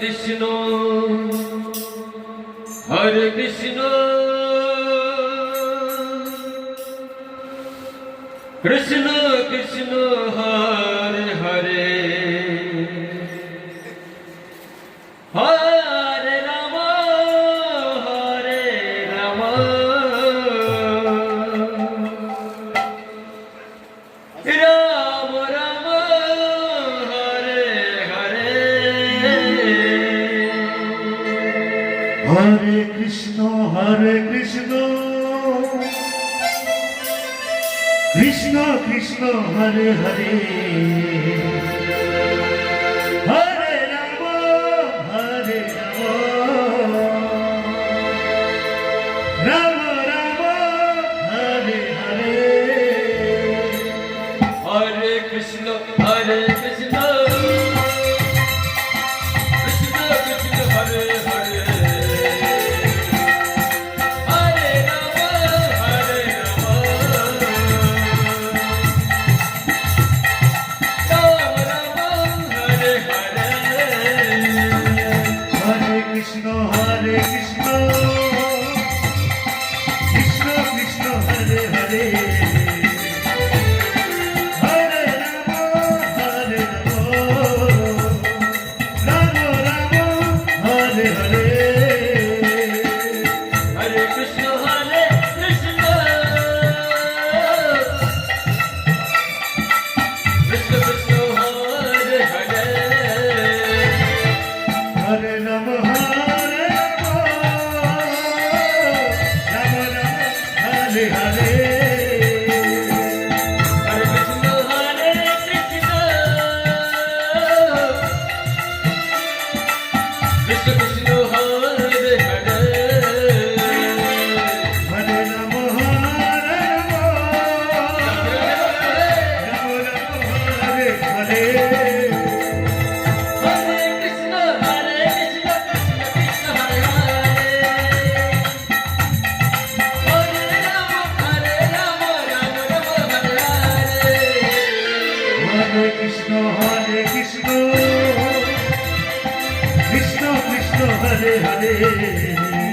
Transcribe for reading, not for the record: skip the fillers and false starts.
Krishna Hare Krishna Krishna Krishna Hare Hare Hare Ram Ram Ram Hare Hare Hare Krishna Krishna Krishna Hare Hare Hare Ram Ram Ram Hare Hare Hare Krishna Krishna Krishna Hare Hare Hare Ram Ram Ram Hare Hare Hare Krishna Krishna Krishna Hare Hare Hare Ram Ram Hare Hare Hare Krishna Krishna Krishna Krishna Hare Hare Hare Ram Ram Hare Hare Hare Krishna Krishna Krishna Krishna Hare Hare Hare Ram Hare Hare Hare Krishna Krishna Krishna Hare Hare Hare Ram Ram Ram Hare Hare Hare Krishna Krishna Krishna Krishna Hare Hare